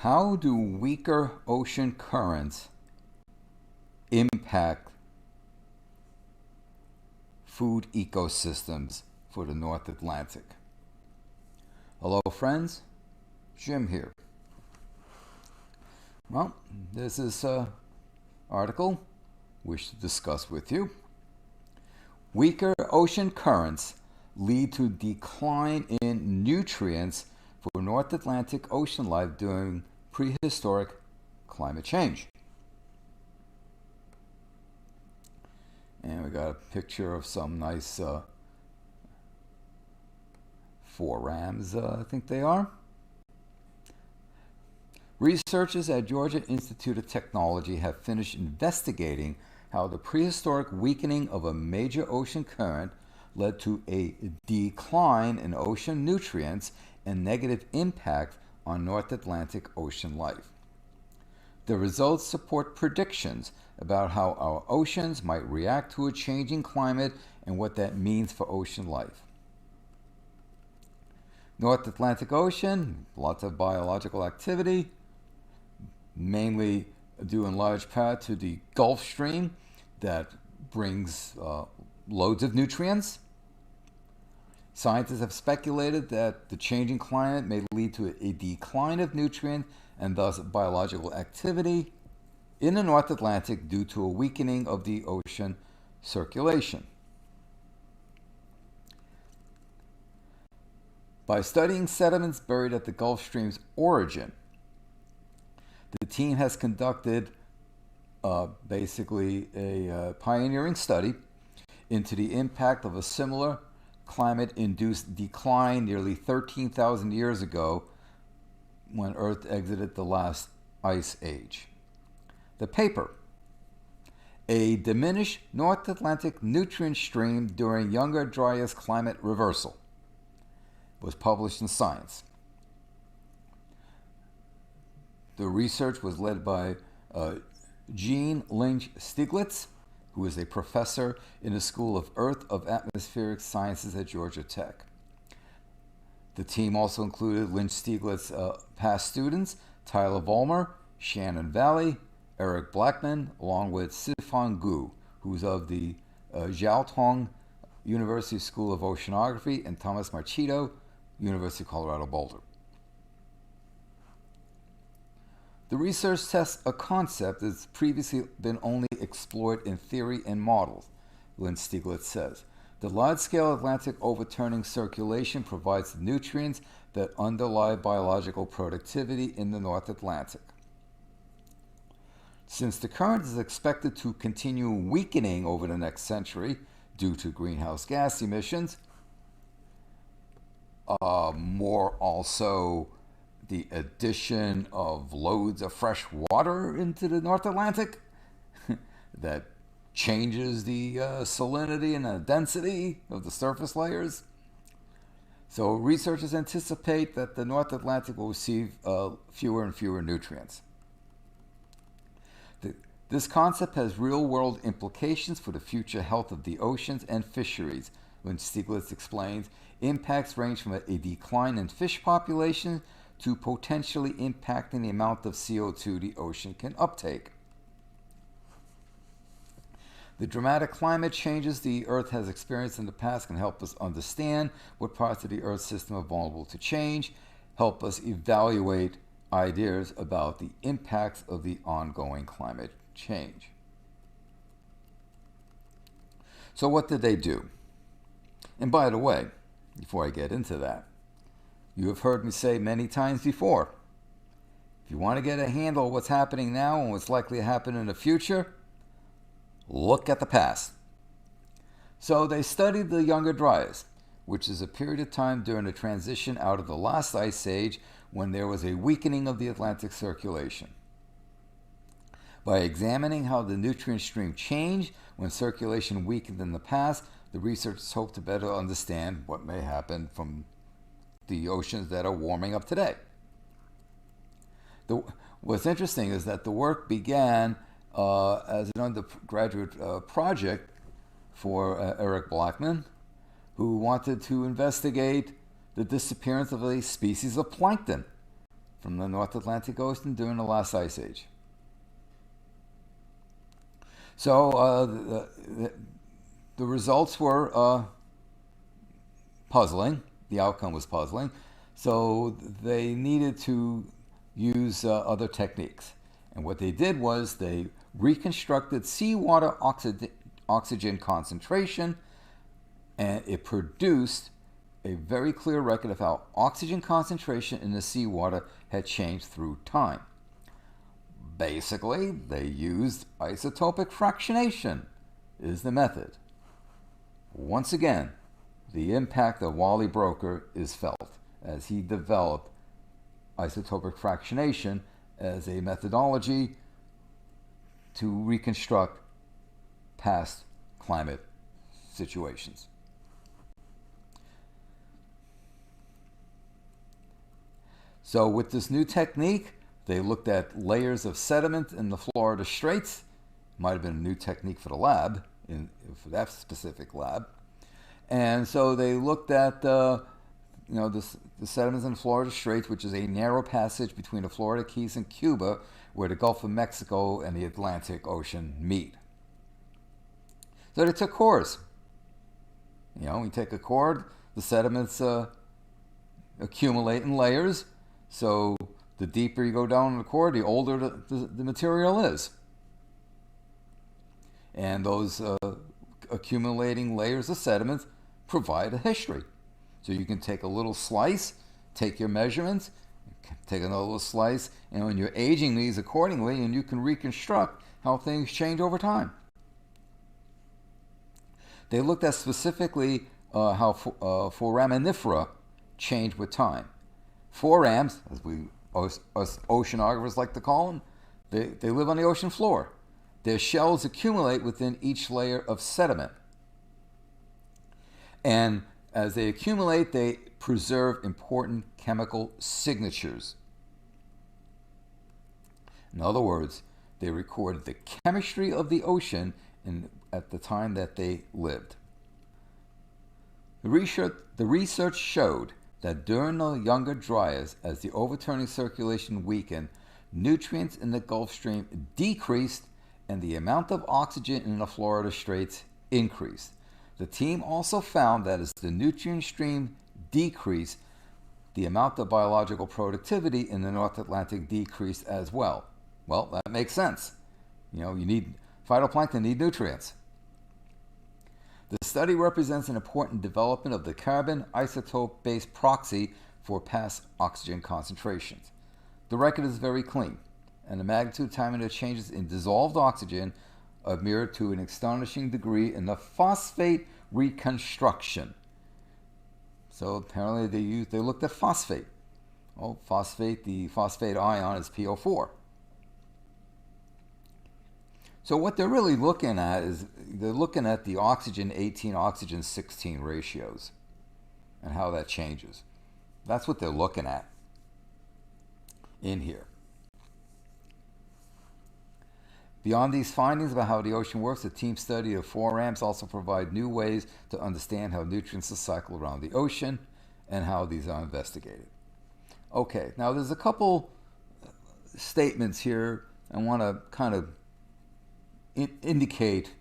How do weaker ocean currents impact food ecosystems for the North Atlantic? Hello friends, Jim here. Well, this is an article I wish to discuss with you. Weaker ocean currents lead to decline in nutrients for North Atlantic ocean life during prehistoric climate change. And we got a picture of some nice forams, I think they are. Researchers at Georgia Institute of Technology have finished investigating how the prehistoric weakening of a major ocean current led to a decline in ocean nutrients and negative impact on North Atlantic ocean life. The results support predictions about how our oceans might react to a changing climate and what that means for ocean life. North Atlantic Ocean, lots of biological activity, mainly due in large part to the Gulf Stream that brings loads of nutrients. Scientists have speculated that the changing climate may lead to a decline of nutrient and thus biological activity in the North Atlantic due to a weakening of the ocean circulation. By studying sediments buried at the Gulf Stream's origin, the team has conducted basically a pioneering study into the impact of a similar climate-induced decline nearly 13,000 years ago when Earth exited the last ice age. The paper, A Diminished North Atlantic Nutrient Stream During Younger Dryas Climate Reversal, was published in Science. The research was led by Jean Lynch Stieglitz, who is a professor in the School of Earth of Atmospheric Sciences at Georgia Tech. The team also included Lynch Stieglitz's past students, Tyler Vollmer, Shannon Valley, Eric Blackman, along with Sifan Gu, who's of the Jiaotong University School of Oceanography, and Thomas Marchito, University of Colorado Boulder. The research tests a concept that's previously been only explored in theory and models, Lynch Stieglitz says. The large-scale Atlantic overturning circulation provides the nutrients that underlie biological productivity in the North Atlantic. Since the current is expected to continue weakening over the next century due to greenhouse gas emissions, more also the addition of loads of fresh water into the North Atlantic that changes the salinity and the density of the surface layers. So researchers anticipate that the North Atlantic will receive fewer and fewer nutrients. This concept has real-world implications for the future health of the oceans and fisheries. When Stieglitz explains, impacts range from a decline in fish population to potentially impacting the amount of CO2 the ocean can uptake. The dramatic climate changes the Earth has experienced in the past can help us understand what parts of the Earth system are vulnerable to change, help us evaluate ideas about the impacts of the ongoing climate change. So what did they do? And by the way, before I get into that, you have heard me say many times before, if you want to get a handle on what's happening now and what's likely to happen in the future, look at the past. So they studied the Younger Dryas, which is a period of time during the transition out of the last ice age when there was a weakening of the Atlantic circulation. By examining how the nutrient stream changed when circulation weakened in the past, the researchers hope to better understand what may happen from the oceans that are warming up today. What's interesting is that the work began as an undergraduate project for Eric Blackman, who wanted to investigate the disappearance of a species of plankton from the North Atlantic Ocean during the last ice age. So the results were puzzling. The outcome was puzzling. So they needed to use other techniques. And what they did was they reconstructed seawater oxygen concentration, and it produced a very clear record of how oxygen concentration in the seawater had changed through time. Basically, they used isotopic fractionation is the method. Once again, the impact of Wally Broecker is felt as he developed isotopic fractionation as a methodology to reconstruct past climate situations. So with this new technique, they looked at layers of sediment in the Florida Straits. Might have been a new technique for the lab, for that specific lab. And so they looked at the sediments in the Florida Straits, which is a narrow passage between the Florida Keys and Cuba, where the Gulf of Mexico and the Atlantic Ocean meet. So they took cores. We take a core, the sediments accumulate in layers. So the deeper you go down in the core, the older the material is. And those accumulating layers of sediments provide a history. So you can take a little slice, take your measurements, take another little slice, and when you're aging these accordingly, and you can reconstruct how things change over time. They looked at specifically how foraminifera change with time. Forams, as us oceanographers like to call them, they live on the ocean floor. Their shells accumulate within each layer of sediment. And as they accumulate, they preserve important chemical signatures. In other words, they recorded the chemistry of the ocean at the time that they lived. The research showed that during the Younger Dryas, as the overturning circulation weakened, nutrients in the Gulf Stream decreased and the amount of oxygen in the Florida Straits increased. The team also found that as the nutrient stream decreased, the amount of biological productivity in the North Atlantic decreased as well. Well, that makes sense. Phytoplankton need nutrients. The study represents an important development of the carbon isotope-based proxy for past oxygen concentrations. The record is very clean, and the magnitude timing of changes in dissolved oxygen are mirrored to an astonishing degree in the phosphate reconstruction. So apparently they looked at phosphate. Oh, phosphate, the phosphate ion is PO4. So what they're really looking at is they're looking at the oxygen 18, oxygen 16 ratios and how that changes. That's what they're looking at in here. Beyond these findings about how the ocean works, the team study of forams also provide new ways to understand how nutrients are cycled around the ocean and how these are investigated. Okay, now there's a couple statements here I want to kind of indicate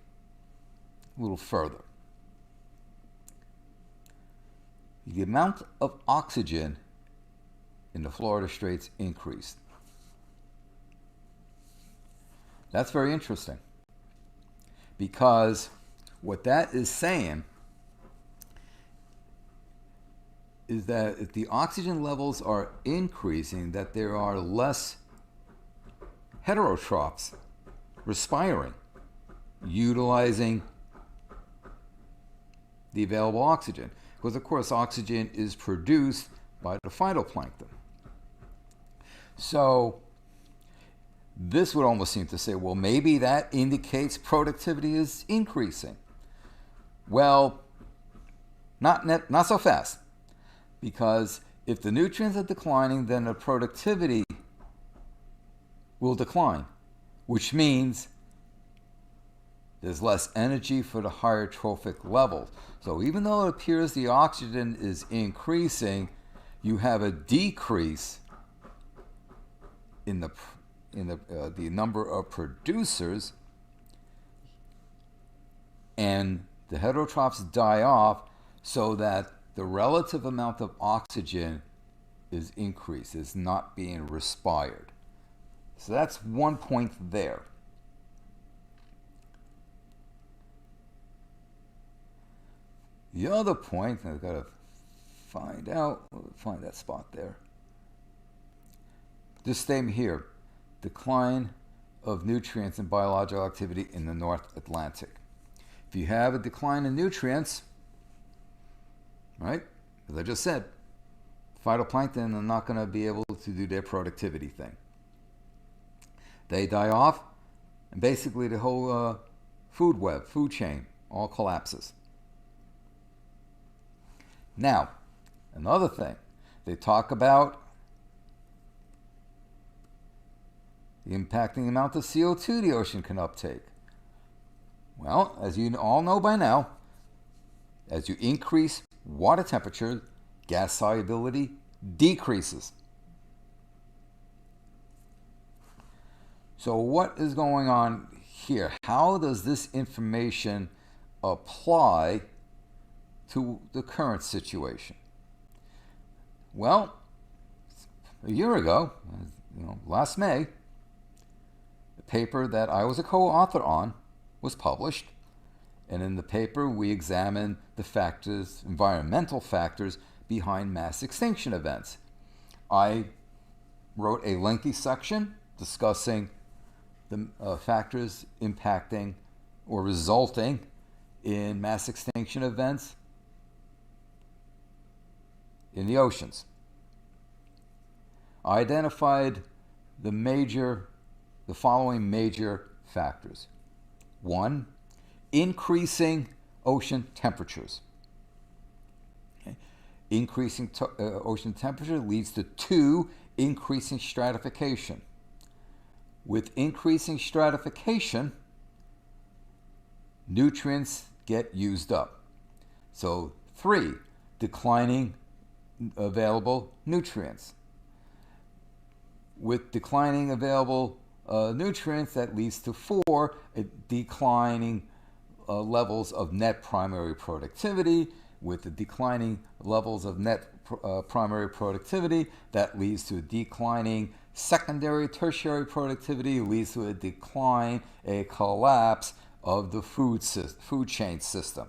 a little further. The amount of oxygen in the Florida Straits increased. That's very interesting, because what that is saying is that if the oxygen levels are increasing, that there are less heterotrophs respiring, utilizing the available oxygen. Because, of course, oxygen is produced by the phytoplankton. So this would almost seem to say, well, maybe that indicates productivity is increasing. Well, not so fast. Because if the nutrients are declining, then the productivity will decline, which means there's less energy for the higher trophic levels. So even though it appears the oxygen is increasing, you have a decrease in the number of producers, and the heterotrophs die off so that the relative amount of oxygen is increased, is not being respired. So that's one point there. The other point, I've got to find that spot there. This statement here, decline of nutrients and biological activity in the North Atlantic. If you have a decline in nutrients, right, as I just said, phytoplankton are not going to be able to do their productivity thing. They die off, and basically the whole food web, food chain, all collapses. Now, another thing, they talk about the impacting amount of CO2 the ocean can uptake. Well, as you all know by now, as you increase water temperature, gas solubility decreases. So what is going on here? How does this information apply to the current situation? Well, a year ago, last May, the paper that I was a co-author on was published, and in the paper we examined the factors, environmental factors behind mass extinction events. I wrote a lengthy section discussing the factors impacting or resulting in mass extinction events in the oceans. I identified the following major factors. 1, increasing ocean temperatures. Okay. Increasing ocean temperature leads to 2, increasing stratification. With increasing stratification, nutrients get used up. So 3, declining available nutrients. With declining available nutrients, that leads to 4, declining levels of net primary productivity. With the declining levels of net primary productivity, that leads to a declining secondary, tertiary productivity, leads to a decline, a collapse of the food chain system.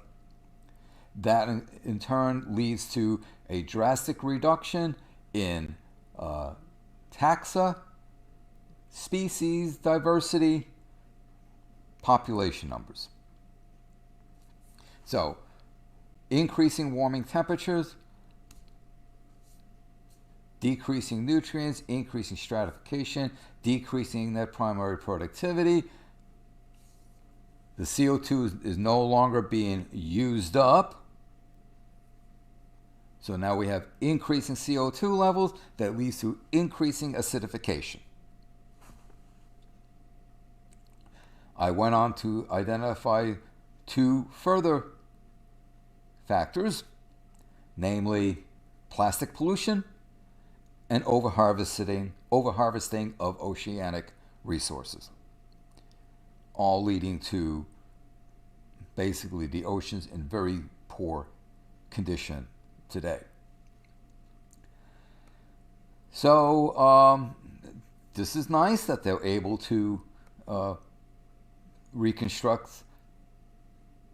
That in turn leads to a drastic reduction in taxa, species diversity, population numbers. So, increasing warming temperatures, decreasing nutrients, increasing stratification, decreasing net primary productivity. The CO2 is no longer being used up. So now we have increasing CO2 levels that leads to increasing acidification. I went on to identify 2 further factors, namely plastic pollution and overharvesting of oceanic resources, all leading to basically the oceans in very poor condition today. So this is nice that they're able to reconstruct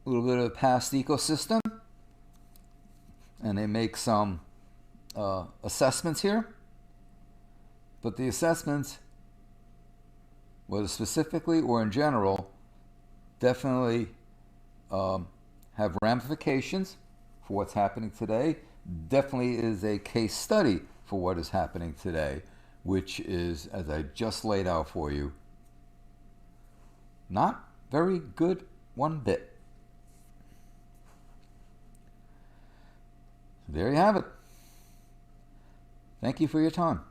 a little bit of the past ecosystem, and they make some assessments here. But the assessments, whether specifically or in general, definitely have ramifications for what's happening today. Definitely is a case study for what is happening today, which is, as I just laid out for you, not very good one bit. There you have it. Thank you for your time.